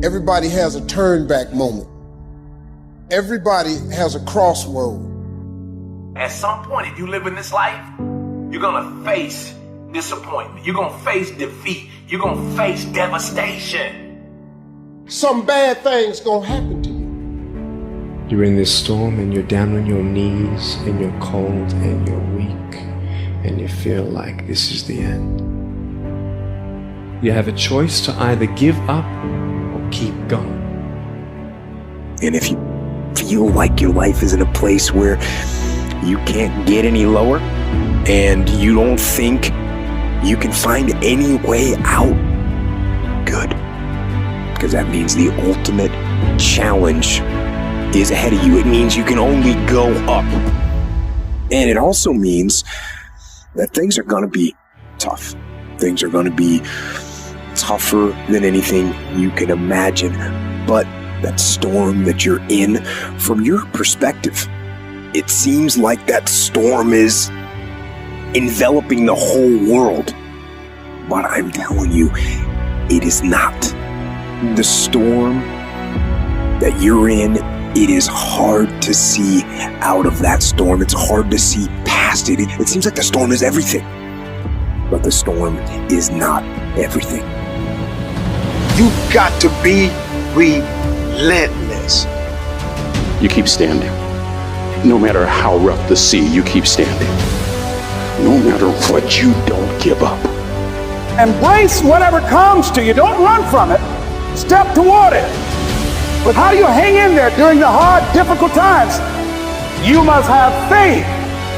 Everybody has a turn back moment. Everybody has a crossroad. At some point, if you live in this life, you're gonna face disappointment. You're gonna face defeat. You're gonna face devastation. Some bad things gonna happen to you. You're in this storm and you're down on your knees and you're cold and you're weak and you feel like this is the end. You have a choice to either give up or keep going. And if you feel like your life is in a place where you can't get any lower and you don't think you can find any way out, good. Because that means the ultimate challenge is ahead of you. It means you can only go up. And it also means that things are going to be tough. Things are going to be tougher than anything you can imagine. But that storm that you're in, from your perspective, it seems like that storm is enveloping the whole world. But I'm telling you, it is not. The storm that you're in, it is hard to see out of that storm. It's hard to see past it. It seems like the storm is everything. But the storm is not everything. You've got to be relentless. You keep standing. No matter how rough the sea, you keep standing. No matter what, you don't give up. Embrace whatever comes to you. Don't run from it. Step toward it. But how do you hang in there during the hard, difficult times? You must have faith.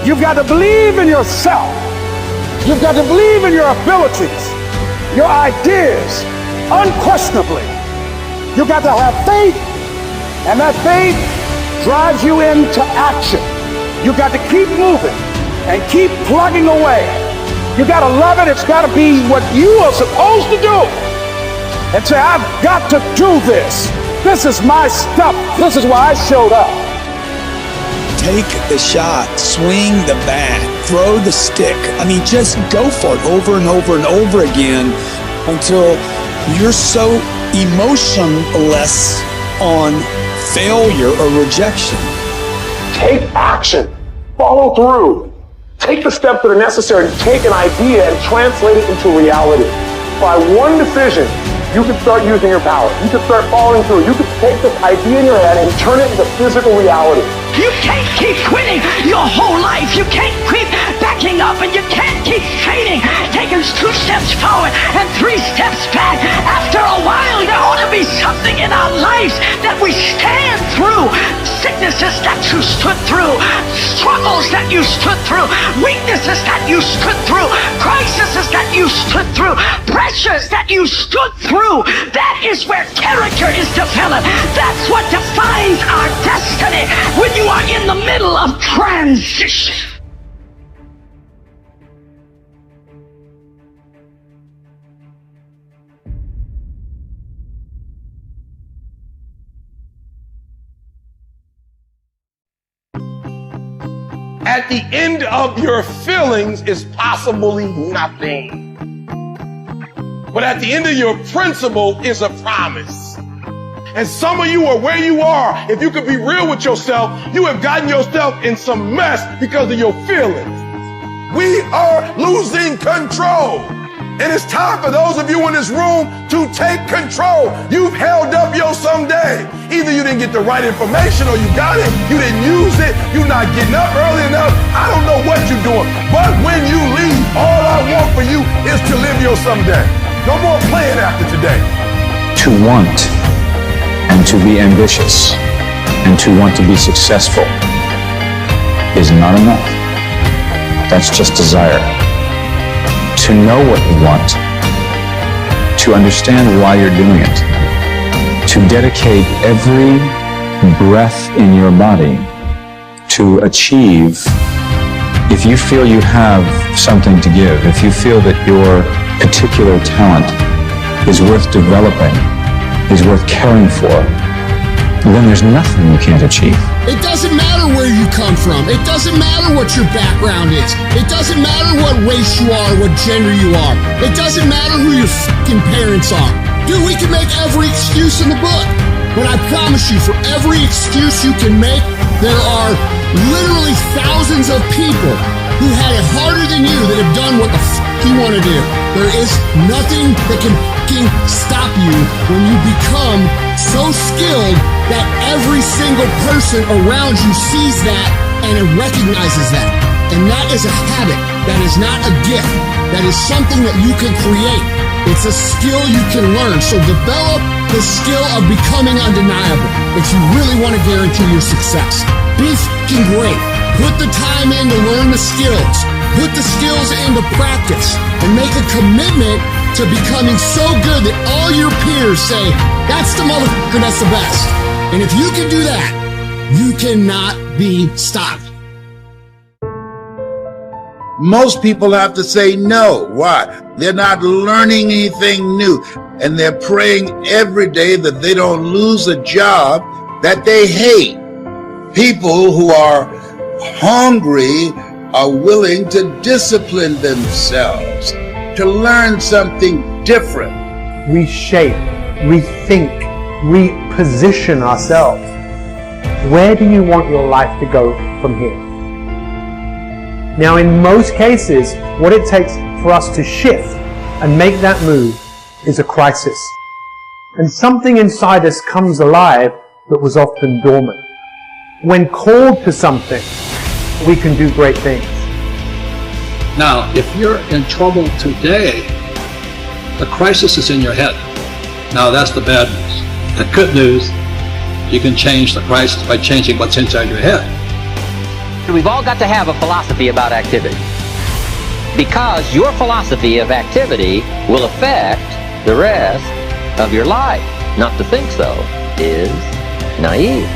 You've got to believe in yourself. You've got to believe in your abilities, your ideas, unquestionably. You've got to have faith, and that faith drives you into action. You've got to keep moving and keep plugging away. You got to love it. It's got to be what you are supposed to do. And say, I've got to do this. This is my stuff. This is why I showed up. Take the shot, swing the bat, throw the stick. I mean, just go for it over and over and over again until you're so emotionless on failure or rejection. Take action. Follow through. Take the steps that are necessary to take an idea and translate it into reality. By one decision, you can start using your power. You can start following through. You can take this idea in your head and turn it into physical reality. You can't keep quitting your whole life. You can't keep backing up, and you can't keep fading, taking 2 steps forward and 3 steps back. After a while, there ought to be something in our lives that we stand through. Sicknesses that you stood through, struggles that you stood through, weaknesses that you stood through, crises that you stood through, pressures that you stood through. That is where character is developed. That's what defines our destiny when you are in the middle of transition. At the end of your feelings is possibly nothing. But at the end of your principle is a promise. And some of you are where you are. If you could be real with yourself, you have gotten yourself in some mess because of your feelings. We are losing control. And it's time for those of you in this room to take control. You've held up your someday. Either you didn't get the right information or you got it, you didn't use it, you're not getting up early enough. I don't know what you're doing. But when you leave, all I want for you is to live your someday. No more playing after today. To want and to be ambitious and to want to be successful is not enough. That's just desire. To know what you want, to understand why you're doing it, to dedicate every breath in your body to achieve. If you feel you have something to give, if you feel that your particular talent is worth developing, is worth caring for, then there's nothing you can't achieve. It doesn't matter where you come from. It doesn't matter what your background is. It doesn't matter what race you are, what gender you are. It doesn't matter who your fucking parents are. Dude, we can make every excuse in the book. But I promise you, for every excuse you can make, there are literally thousands of people who had it harder than you that have done what the you want to do. There is nothing that can stop you when you become so skilled that every single person around you sees that and it recognizes that. And that is a habit. That is not a gift. That is something that you can create. It's a skill you can learn. So develop the skill of becoming undeniable if you really want to guarantee your success. Be f***ing great. Put the time in to learn the skills. Put the skills into practice and make a commitment to becoming so good that all your peers say, that's the motherfucker that's the best. And if you can do that, you cannot be stopped. Most people have to say no. Why? They're not learning anything new. And they're praying every day that they don't lose a job that they hate. People who are hungry are willing to discipline themselves, to learn something different. Reshape, rethink, reposition ourselves. Where do you want your life to go from here? Now, in most cases, what it takes for us to shift and make that move is a crisis. And something inside us comes alive that was often dormant. When called to something, we can do great things. Now, if you're in trouble today, the crisis is in your head. Now, that's the bad news. The good news, you can change the crisis by changing what's inside your head. We've all got to have a philosophy about activity, because your philosophy of activity will affect the rest of your life. Not to think so is naive.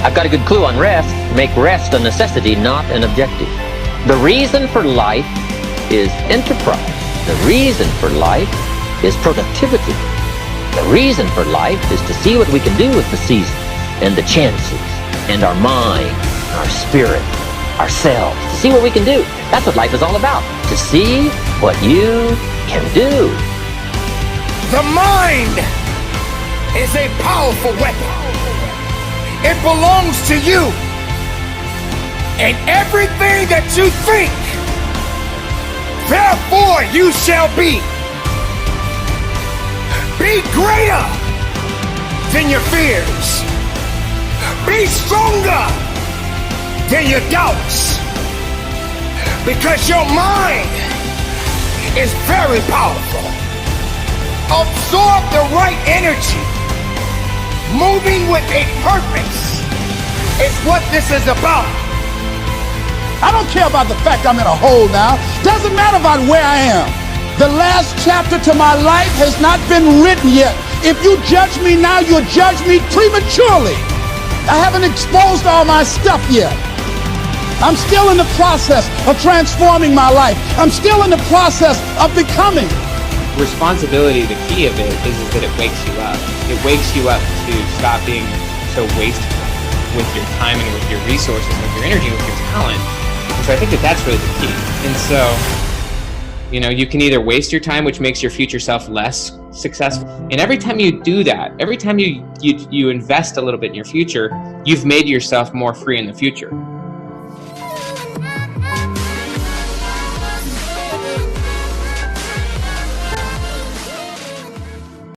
I've got a good clue on rest. Make rest a necessity, not an objective. The reason for life is enterprise. The reason for life is productivity. The reason for life is to see what we can do with the seasons and the chances and our mind, our spirit, ourselves, to see what we can do. That's what life is all about, to see what you can do. The mind is a powerful weapon. It belongs to you. And everything that you think, therefore you shall be. Be greater than your fears. Be stronger than your doubts, because your mind is very powerful. Absorb the right energy. Moving with a purpose is what this is about. I don't care about the fact I'm in a hole now. Doesn't matter about where I am. The last chapter to my life has not been written yet. If you judge me now, you'll judge me prematurely. I haven't exposed all my stuff yet. I'm still in the process of transforming my life. I'm still in the process of becoming. Responsibility, the key of it is that it wakes you up. It wakes you up to stop being so wasteful with your time and with your resources, with your energy, with your talent. And so I think that that's really the key. And so, you know, you can either waste your time, which makes your future self less successful. And every time you do that, every time you invest a little bit in your future, you've made yourself more free in the future.